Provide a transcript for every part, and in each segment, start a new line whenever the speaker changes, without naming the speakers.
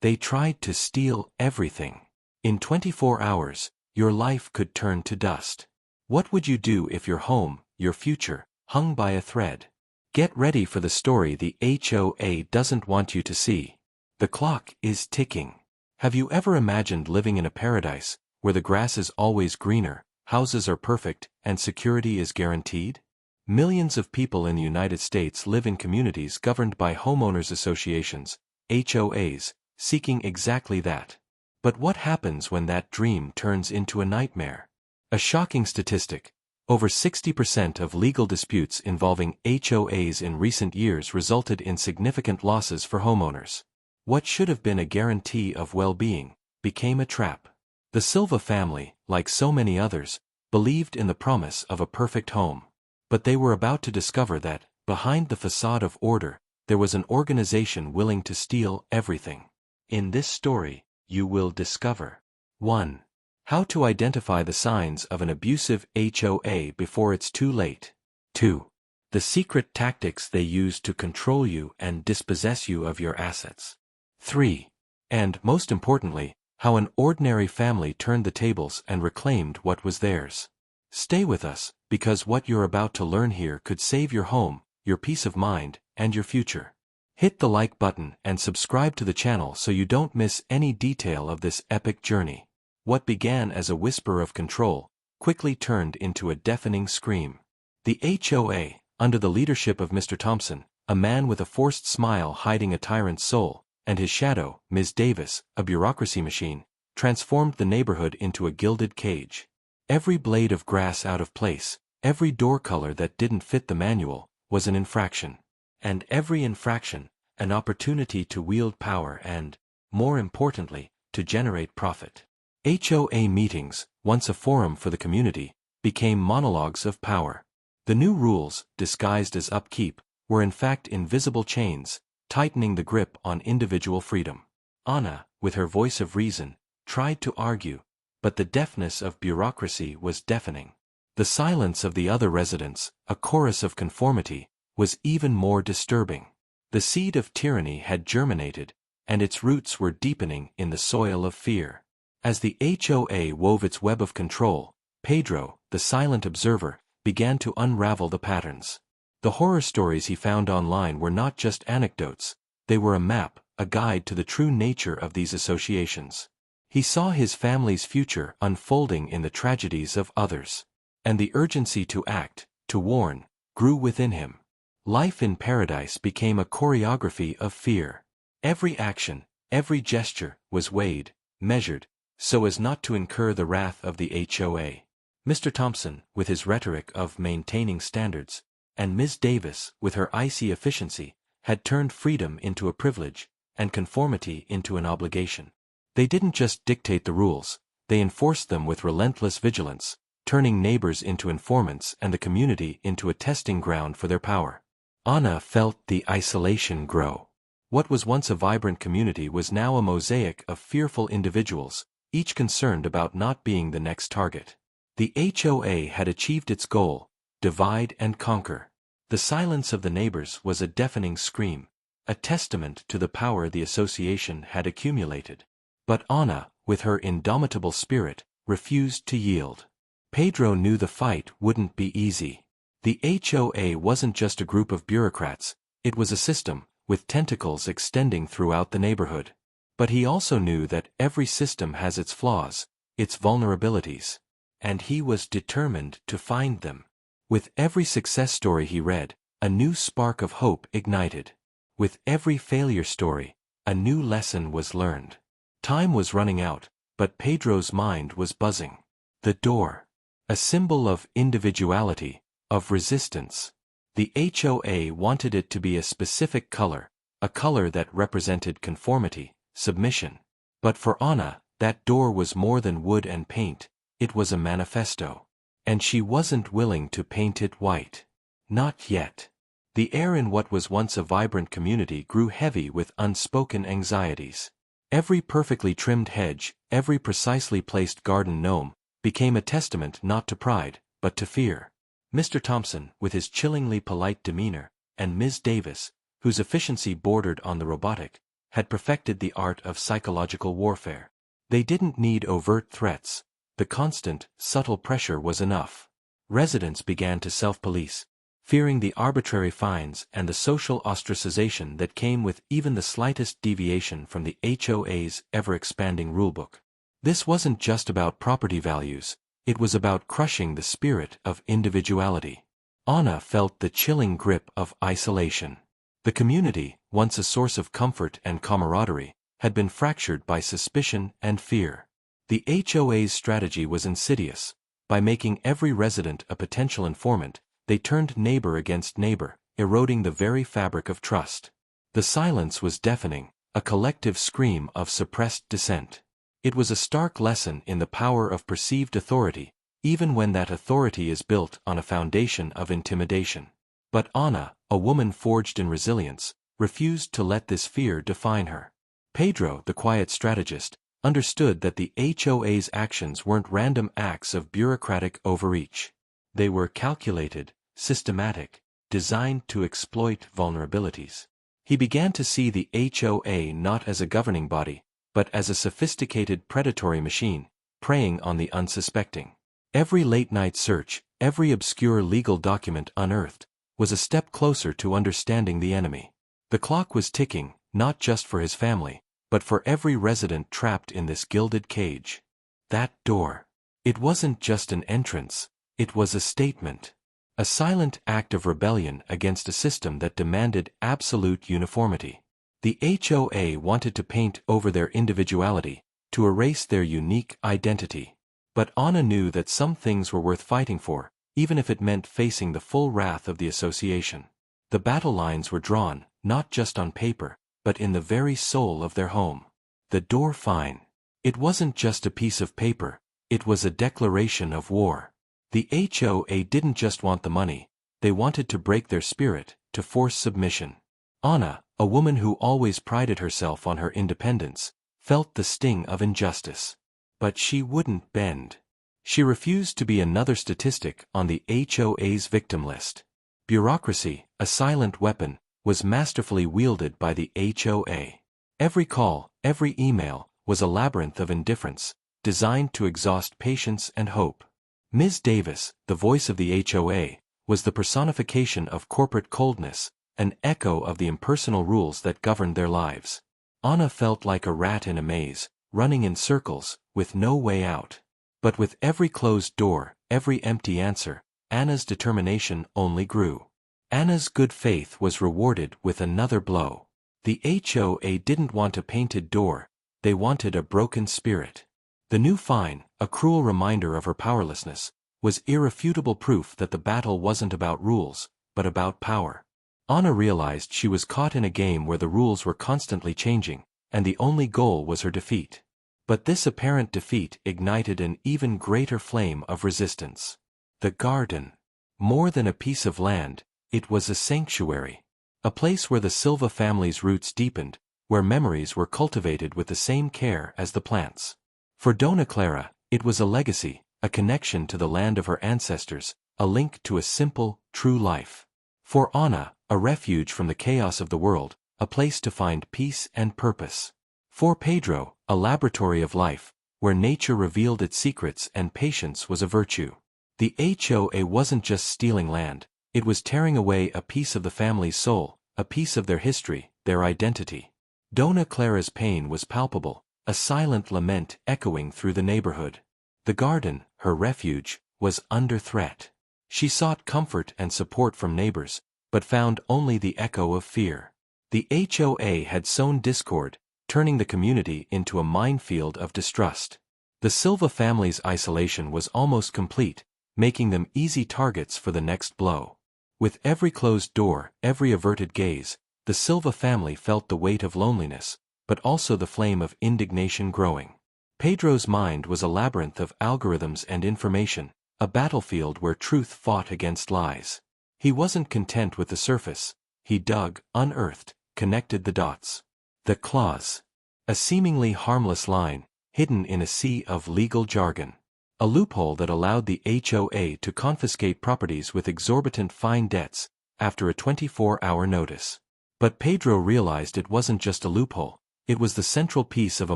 They tried to steal everything. In 24 hours, your life could turn to dust. What would you do if your home, your future, hung by a thread? Get ready for the story the HOA doesn't want you to see. The clock is ticking. Have you ever imagined living in a paradise, where the grass is always greener, houses are perfect, and security is guaranteed? Millions of people in the United States live in communities governed by Homeowners Associations, HOAs, seeking exactly that. But what happens when that dream turns into a nightmare? A shocking statistic: over 60% of legal disputes involving HOAs in recent years resulted in significant losses for homeowners. What should have been a guarantee of well-being became a trap. The Silva family, like so many others, believed in the promise of a perfect home. But they were about to discover that, behind the facade of order, there was an organization willing to steal everything. In this story, you will discover 1. How to identify the signs of an abusive HOA before it's too late. 2. The secret tactics they use to control you and dispossess you of your assets. 3. And, most importantly, how an ordinary family turned the tables and reclaimed what was theirs. Stay with us, because what you're about to learn here could save your home, your peace of mind, and your future. Hit the like button and subscribe to the channel so you don't miss any detail of this epic journey. What began as a whisper of control quickly turned into a deafening scream. The HOA, under the leadership of Mr. Thompson, a man with a forced smile hiding a tyrant's soul, and his shadow, Ms. Davis, a bureaucracy machine, transformed the neighborhood into a gilded cage. Every blade of grass out of place, every door color that didn't fit the manual, was an infraction. And every infraction, an opportunity to wield power and, more importantly, to generate profit. HOA meetings, once a forum for the community, became monologues of power. The new rules, disguised as upkeep, were in fact invisible chains, tightening the grip on individual freedom. Anna, with her voice of reason, tried to argue, but the deafness of bureaucracy was deafening. The silence of the other residents, a chorus of conformity, was even more disturbing. The seed of tyranny had germinated, and its roots were deepening in the soil of fear. As the HOA wove its web of control, Pedro, the silent observer, began to unravel the patterns. The horror stories he found online were not just anecdotes, they were a map, a guide to the true nature of these associations. He saw his family's future unfolding in the tragedies of others. And the urgency to act, to warn, grew within him. Life in paradise became a choreography of fear. Every action, every gesture, was weighed, measured, so as not to incur the wrath of the HOA. Mr. Thompson, with his rhetoric of maintaining standards, and Ms. Davis, with her icy efficiency, had turned freedom into a privilege, and conformity into an obligation. They didn't just dictate the rules, they enforced them with relentless vigilance, turning neighbors into informants and the community into a testing ground for their power. Anna felt the isolation grow. What was once a vibrant community was now a mosaic of fearful individuals, each concerned about not being the next target. The HOA had achieved its goal: divide and conquer. The silence of the neighbors was a deafening scream, a testament to the power the association had accumulated. But Anna, with her indomitable spirit, refused to yield. Pedro knew the fight wouldn't be easy. The HOA wasn't just a group of bureaucrats, it was a system, with tentacles extending throughout the neighborhood. But he also knew that every system has its flaws, its vulnerabilities. And he was determined to find them. With every success story he read, a new spark of hope ignited. With every failure story, a new lesson was learned. Time was running out, but Pedro's mind was buzzing. The door. A symbol of individuality, of resistance. The HOA wanted it to be a specific color, a color that represented conformity, submission. But for Anna, that door was more than wood and paint, it was a manifesto. And she wasn't willing to paint it white. Not yet. The air in what was once a vibrant community grew heavy with unspoken anxieties. Every perfectly trimmed hedge, every precisely placed garden gnome, became a testament not to pride, but to fear. Mr. Thompson, with his chillingly polite demeanor, and Ms. Davis, whose efficiency bordered on the robotic, had perfected the art of psychological warfare. They didn't need overt threats. The constant, subtle pressure was enough. Residents began to self-police, fearing the arbitrary fines and the social ostracization that came with even the slightest deviation from the HOA's ever-expanding rulebook. This wasn't just about property values, it was about crushing the spirit of individuality. Anna felt the chilling grip of isolation. The community, once a source of comfort and camaraderie, had been fractured by suspicion and fear. The HOA's strategy was insidious. By making every resident a potential informant, they turned neighbor against neighbor, eroding the very fabric of trust. The silence was deafening, a collective scream of suppressed dissent. It was a stark lesson in the power of perceived authority, even when that authority is built on a foundation of intimidation. But Anna, a woman forged in resilience, refused to let this fear define her. Pedro, the quiet strategist, understood that the HOA's actions weren't random acts of bureaucratic overreach. They were calculated, systematic, designed to exploit vulnerabilities. He began to see the HOA not as a governing body, but as a sophisticated predatory machine, preying on the unsuspecting. Every late-night search, every obscure legal document unearthed, was a step closer to understanding the enemy. The clock was ticking, not just for his family, but for every resident trapped in this gilded cage. That door. It wasn't just an entrance, it was a statement. A silent act of rebellion against a system that demanded absolute uniformity. The HOA wanted to paint over their individuality, to erase their unique identity. But Anna knew that some things were worth fighting for, even if it meant facing the full wrath of the association. The battle lines were drawn, not just on paper, but in the very soul of their home. The door fine. It wasn't just a piece of paper, it was a declaration of war. The HOA didn't just want the money, they wanted to break their spirit, to force submission. Anna, a woman who always prided herself on her independence, felt the sting of injustice. But she wouldn't bend. She refused to be another statistic on the HOA's victim list. Bureaucracy, a silent weapon, was masterfully wielded by the HOA. Every call, every email, was a labyrinth of indifference, designed to exhaust patience and hope. Ms. Davis, the voice of the HOA, was the personification of corporate coldness, an echo of the impersonal rules that governed their lives. Anna felt like a rat in a maze, running in circles, with no way out. But with every closed door, every empty answer, Anna's determination only grew. Anna's good faith was rewarded with another blow. The HOA didn't want a painted door, they wanted a broken spirit. The new fine, a cruel reminder of her powerlessness, was irrefutable proof that the battle wasn't about rules, but about power. Anna realized she was caught in a game where the rules were constantly changing, and the only goal was her defeat. But this apparent defeat ignited an even greater flame of resistance. The garden. More than a piece of land, it was a sanctuary. A place where the Silva family's roots deepened, where memories were cultivated with the same care as the plants. For Dona Clara, it was a legacy, a connection to the land of her ancestors, a link to a simple, true life. For Anna, a refuge from the chaos of the world, a place to find peace and purpose. For Pedro, a laboratory of life, where nature revealed its secrets and patience was a virtue. The HOA wasn't just stealing land, it was tearing away a piece of the family's soul, a piece of their history, their identity. Dona Clara's pain was palpable, a silent lament echoing through the neighborhood. The garden, her refuge, was under threat. She sought comfort and support from neighbors, but found only the echo of fear. The HOA had sown discord, turning the community into a minefield of distrust. The Silva family's isolation was almost complete, making them easy targets for the next blow. With every closed door, every averted gaze, the Silva family felt the weight of loneliness, but also the flame of indignation growing. Pedro's mind was a labyrinth of algorithms and information, a battlefield where truth fought against lies. He wasn't content with the surface, he dug, unearthed, connected the dots. The clause. A seemingly harmless line, hidden in a sea of legal jargon. A loophole that allowed the HOA to confiscate properties with exorbitant fine debts, after a 24-hour notice. But Pedro realized it wasn't just a loophole, It was the central piece of a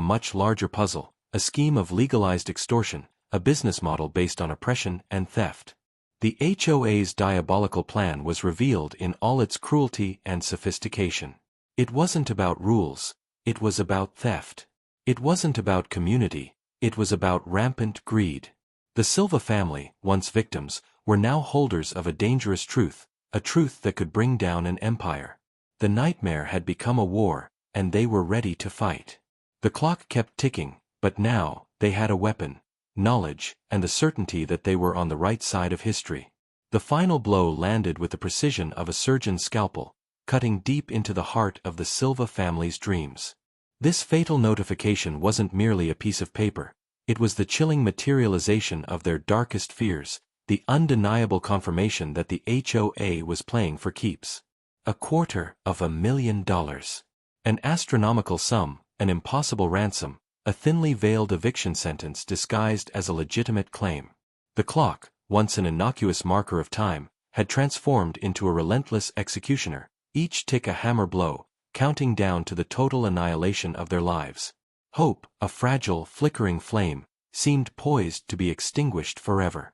much larger puzzle, a scheme of legalized extortion, a business model based on oppression and theft. The HOA's diabolical plan was revealed in all its cruelty and sophistication. It wasn't about rules, it was about theft. It wasn't about community, it was about rampant greed. The Silva family, once victims, were now holders of a dangerous truth, a truth that could bring down an empire. The nightmare had become a war, and they were ready to fight. The clock kept ticking, but now, they had a weapon, knowledge, and the certainty that they were on the right side of history. The final blow landed with the precision of a surgeon's scalpel, cutting deep into the heart of the Silva family's dreams. This fatal notification wasn't merely a piece of paper, it was the chilling materialization of their darkest fears, the undeniable confirmation that the HOA was playing for keeps. $250,000. An astronomical sum, an impossible ransom, a thinly veiled eviction sentence disguised as a legitimate claim. The clock, once an innocuous marker of time, had transformed into a relentless executioner, each tick a hammer blow, counting down to the total annihilation of their lives. Hope, a fragile, flickering flame, seemed poised to be extinguished forever.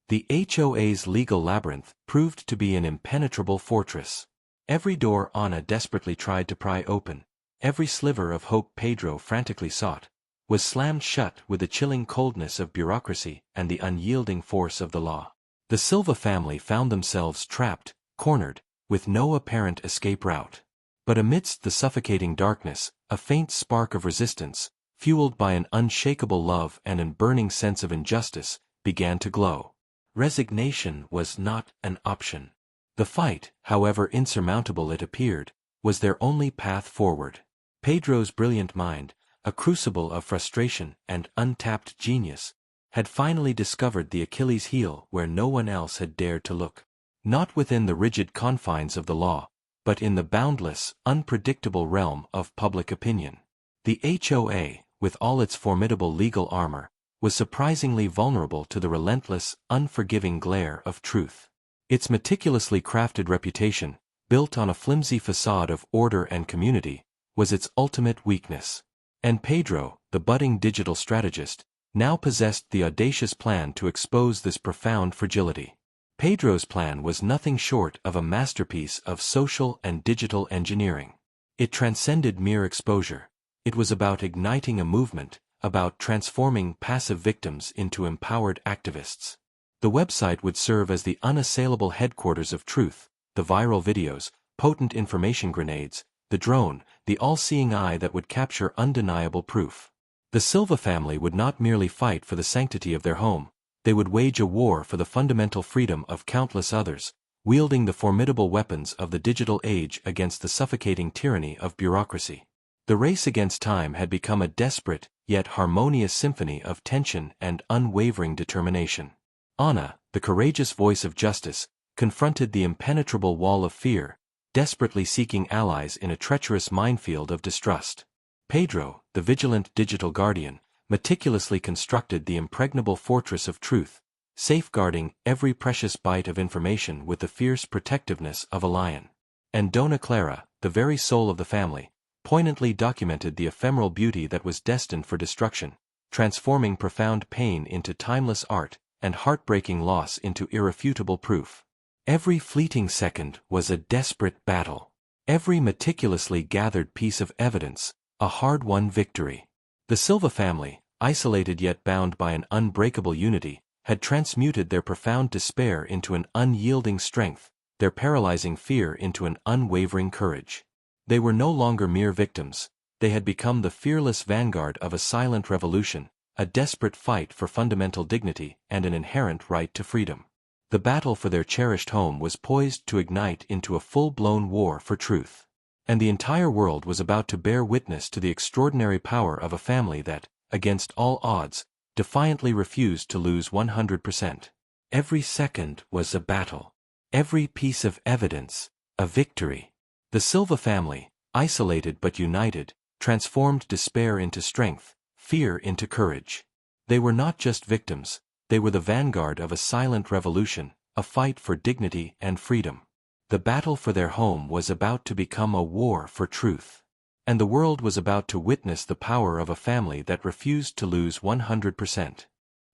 The HOA's legal labyrinth proved to be an impenetrable fortress. Every door Ana desperately tried to pry open, every sliver of hope Pedro frantically sought, was slammed shut with the chilling coldness of bureaucracy and the unyielding force of the law. The Silva family found themselves trapped, cornered, with no apparent escape route. But amidst the suffocating darkness, a faint spark of resistance, fueled by an unshakable love and a burning sense of injustice, began to glow. Resignation was not an option. The fight, however insurmountable it appeared, was their only path forward. Pedro's brilliant mind, a crucible of frustration and untapped genius, had finally discovered the Achilles heel where no one else had dared to look. Not within the rigid confines of the law, but in the boundless, unpredictable realm of public opinion. The HOA, with all its formidable legal armor, was surprisingly vulnerable to the relentless, unforgiving glare of truth. Its meticulously crafted reputation, built on a flimsy facade of order and community, was its ultimate weakness. And Pedro, the budding digital strategist, now possessed the audacious plan to expose this profound fragility. Pedro's plan was nothing short of a masterpiece of social and digital engineering. It transcended mere exposure. It was about igniting a movement, about transforming passive victims into empowered activists. The website would serve as the unassailable headquarters of truth, the viral videos, potent information grenades, the drone, the all-seeing eye that would capture undeniable proof. The Silva family would not merely fight for the sanctity of their home, they would wage a war for the fundamental freedom of countless others, wielding the formidable weapons of the digital age against the suffocating tyranny of bureaucracy. The race against time had become a desperate, yet harmonious symphony of tension and unwavering determination. Ana, the courageous voice of justice, confronted the impenetrable wall of fear, desperately seeking allies in a treacherous minefield of distrust. Pedro, the vigilant digital guardian, meticulously constructed the impregnable fortress of truth, safeguarding every precious bite of information with the fierce protectiveness of a lion. And Dona Clara, the very soul of the family, poignantly documented the ephemeral beauty that was destined for destruction, transforming profound pain into timeless art and heartbreaking loss into irrefutable proof. Every fleeting second was a desperate battle. Every meticulously gathered piece of evidence, a hard-won victory. The Silva family, isolated yet bound by an unbreakable unity, had transmuted their profound despair into an unyielding strength, their paralyzing fear into an unwavering courage. They were no longer mere victims, they had become the fearless vanguard of a silent revolution, a desperate fight for fundamental dignity and an inherent right to freedom. The battle for their cherished home was poised to ignite into a full-blown war for truth. And the entire world was about to bear witness to the extraordinary power of a family that, against all odds, defiantly refused to lose 100%. Every second was a battle. Every piece of evidence, a victory. The Silva family, isolated but united, transformed despair into strength, fear into courage. They were not just victims, they were the vanguard of a silent revolution, a fight for dignity and freedom. The battle for their home was about to become a war for truth. and the world was about to witness the power of a family that refused to lose 100%.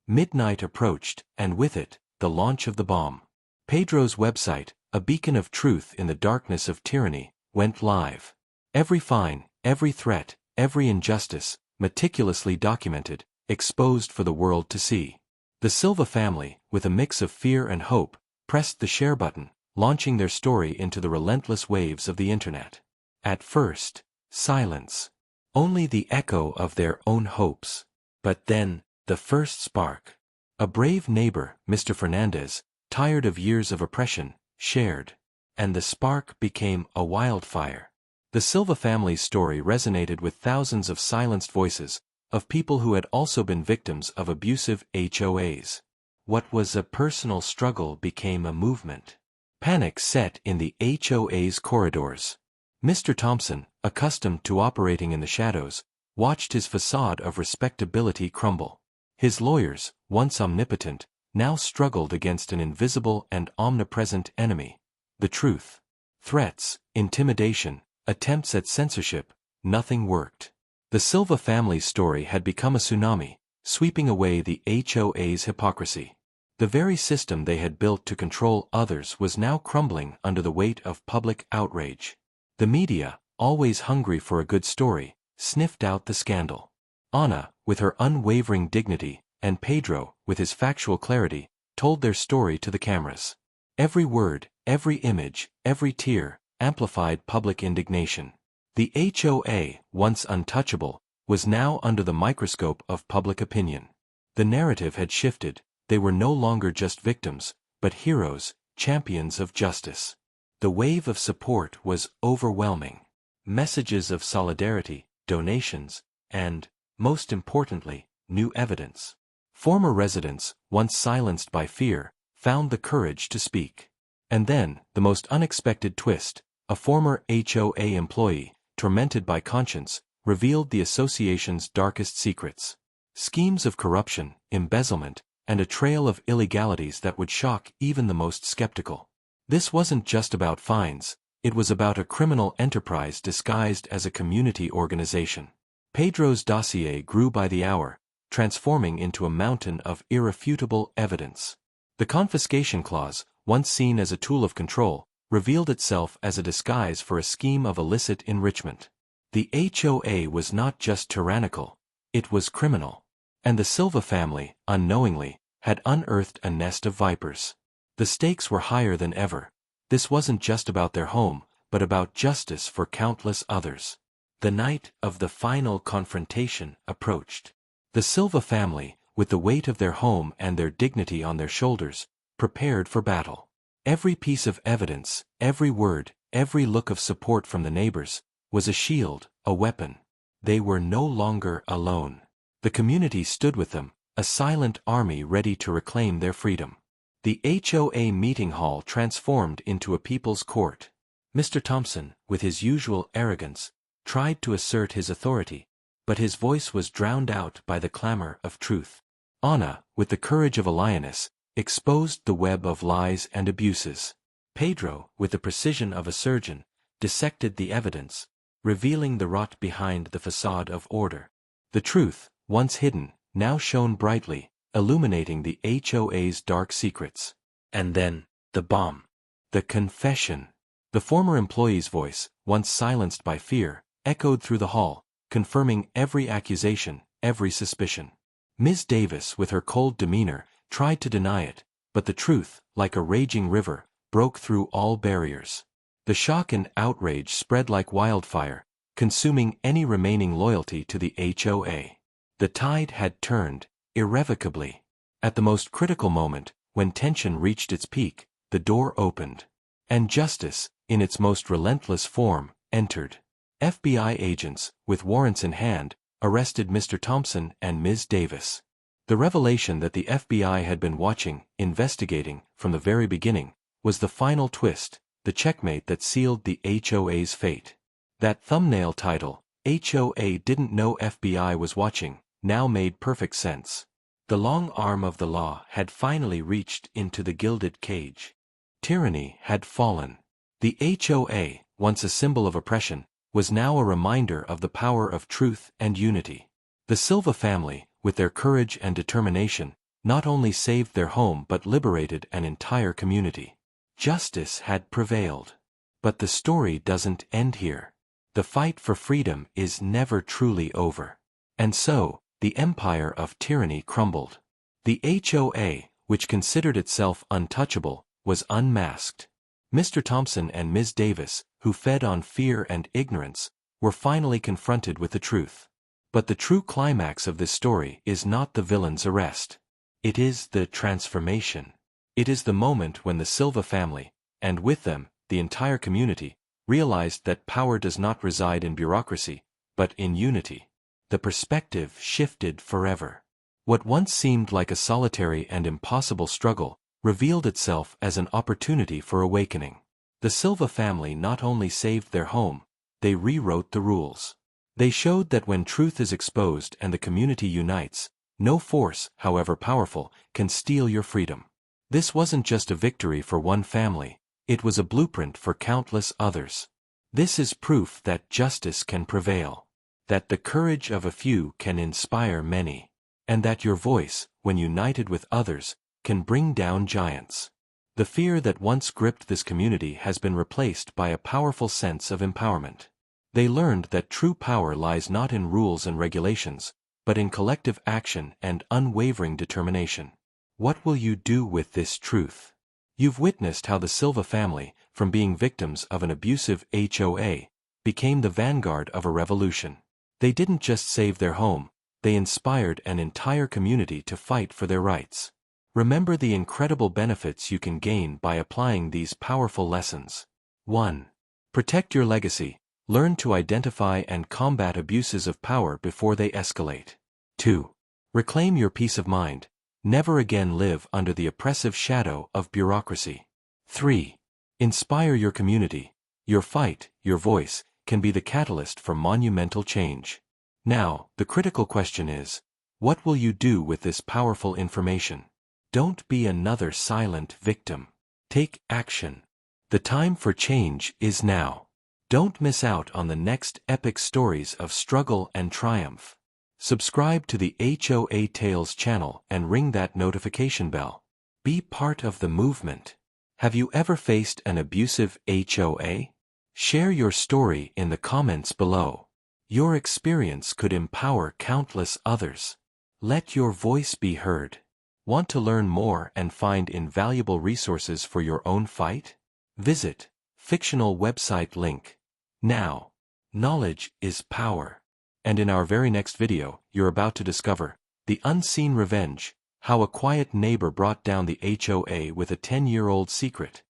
Midnight approached, and with it, the launch of the bomb. Pedro's website, a beacon of truth in the darkness of tyranny, went live. Every fine, every threat, every injustice, meticulously documented, exposed for the world to see. The Silva family, with a mix of fear and hope, pressed the share button, launching their story into the relentless waves of the internet. At first, silence. Only the echo of their own hopes. But then, the first spark. A brave neighbor, Mr. Fernandez, tired of years of oppression, shared. And the spark became a wildfire. The Silva family's story resonated with thousands of silenced voices, of people who had also been victims of abusive HOAs. What was a personal struggle became a movement. Panic set in the HOA's corridors. Mr. Thompson, accustomed to operating in the shadows, watched his facade of respectability crumble. His lawyers, once omnipotent, now struggled against an invisible and omnipresent enemy. The truth. Threats, intimidation, attempts at censorship, nothing worked. The Silva family's story had become a tsunami, sweeping away the HOA's hypocrisy. The very system they had built to control others was now crumbling under the weight of public outrage. The media, always hungry for a good story, sniffed out the scandal. Ana, with her unwavering dignity, and Pedro, with his factual clarity, told their story to the cameras. Every word, every image, every tear, amplified public indignation. The HOA, once untouchable, was now under the microscope of public opinion. The narrative had shifted. They were no longer just victims, but heroes, champions of justice. The wave of support was overwhelming. Messages of solidarity, donations, and, most importantly, new evidence. Former residents, once silenced by fear, found the courage to speak. And then, the most unexpected twist, a former HOA employee, tormented by conscience, revealed the association's darkest secrets. Schemes of corruption, embezzlement, and a trail of illegalities that would shock even the most skeptical. This wasn't just about fines, it was about a criminal enterprise disguised as a community organization. Pedro's dossier grew by the hour, transforming into a mountain of irrefutable evidence. The confiscation clause, once seen as a tool of control, revealed itself as a disguise for a scheme of illicit enrichment. The HOA was not just tyrannical, it was criminal. And the Silva family, unknowingly, had unearthed a nest of vipers. The stakes were higher than ever. This wasn't just about their home, but about justice for countless others. The night of the final confrontation approached. The Silva family, with the weight of their home and their dignity on their shoulders, prepared for battle. Every piece of evidence, every word, every look of support from the neighbors, was a shield, a weapon. They were no longer alone. The community stood with them, a silent army ready to reclaim their freedom. The HOA meeting hall transformed into a people's court. Mr. Thompson, with his usual arrogance, tried to assert his authority, but his voice was drowned out by the clamor of truth. Ana, with the courage of a lioness, exposed the web of lies and abuses. Pedro, with the precision of a surgeon, dissected the evidence, revealing the rot behind the facade of order. The truth, once hidden, now shone brightly, illuminating the HOA's dark secrets. And then, the bomb. The confession. The former employee's voice, once silenced by fear, echoed through the hall, confirming every accusation, every suspicion. Ms. Davis, with her cold demeanor, tried to deny it, but the truth, like a raging river, broke through all barriers. The shock and outrage spread like wildfire, consuming any remaining loyalty to the HOA. The tide had turned, irrevocably. At the most critical moment, when tension reached its peak, the door opened. And justice, in its most relentless form, entered. FBI agents, with warrants in hand, arrested Mr. Thompson and Ms. Davis. The revelation that the FBI had been watching, investigating, from the very beginning, was the final twist, the checkmate that sealed the HOA's fate. That thumbnail title, HOA Didn't Know FBI Was Watching, now made perfect sense. The long arm of the law had finally reached into the gilded cage. Tyranny had fallen. The HOA, once a symbol of oppression, was now a reminder of the power of truth and unity. The Silva family, with their courage and determination, not only saved their home but liberated an entire community. Justice had prevailed. But the story doesn't end here. The fight for freedom is never truly over. And so, the empire of tyranny crumbled. The HOA, which considered itself untouchable, was unmasked. Mr. Thompson and Ms. Davis, who fed on fear and ignorance, were finally confronted with the truth. But the true climax of this story is not the villain's arrest. It is the transformation. It is the moment when the Silva family, and with them, the entire community, realized that power does not reside in bureaucracy, but in unity. The perspective shifted forever. What once seemed like a solitary and impossible struggle revealed itself as an opportunity for awakening. The Silva family not only saved their home, they rewrote the rules. They showed that when truth is exposed and the community unites, no force, however powerful, can steal your freedom. This wasn't just a victory for one family, it was a blueprint for countless others. This is proof that justice can prevail, that the courage of a few can inspire many, and that your voice, when united with others, can bring down giants. The fear that once gripped this community has been replaced by a powerful sense of empowerment. They learned that true power lies not in rules and regulations, but in collective action and unwavering determination. What will you do with this truth? You've witnessed how the Silva family, from being victims of an abusive HOA, became the vanguard of a revolution. They didn't just save their home, they inspired an entire community to fight for their rights. Remember the incredible benefits you can gain by applying these powerful lessons. 1. Protect your legacy. Learn to identify and combat abuses of power before they escalate. 2. Reclaim your peace of mind. Never again live under the oppressive shadow of bureaucracy. 3. Inspire your community. Your fight, your voice, can be the catalyst for monumental change. Now, the critical question is, what will you do with this powerful information? Don't be another silent victim. Take action. The time for change is now. Don't miss out on the next epic stories of struggle and triumph. Subscribe to the HOA Tales channel and ring that notification bell. Be part of the movement. Have you ever faced an abusive HOA? Share your story in the comments below. Your experience could empower countless others. Let your voice be heard. Want to learn more and find invaluable resources for your own fight? Visit fictional website link. Now, knowledge is power. And in our very next video, you're about to discover the unseen revenge, how a quiet neighbor brought down the HOA with a 10-year-old secret.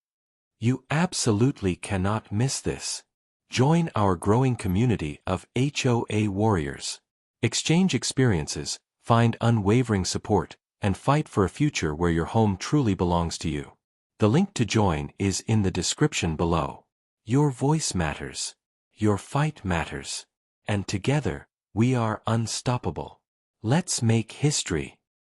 You absolutely cannot miss this. Join our growing community of HOA warriors. Exchange experiences, find unwavering support, and fight for a future where your home truly belongs to you. The link to join is in the description below. Your voice matters. Your fight matters. And together, we are unstoppable. Let's make history.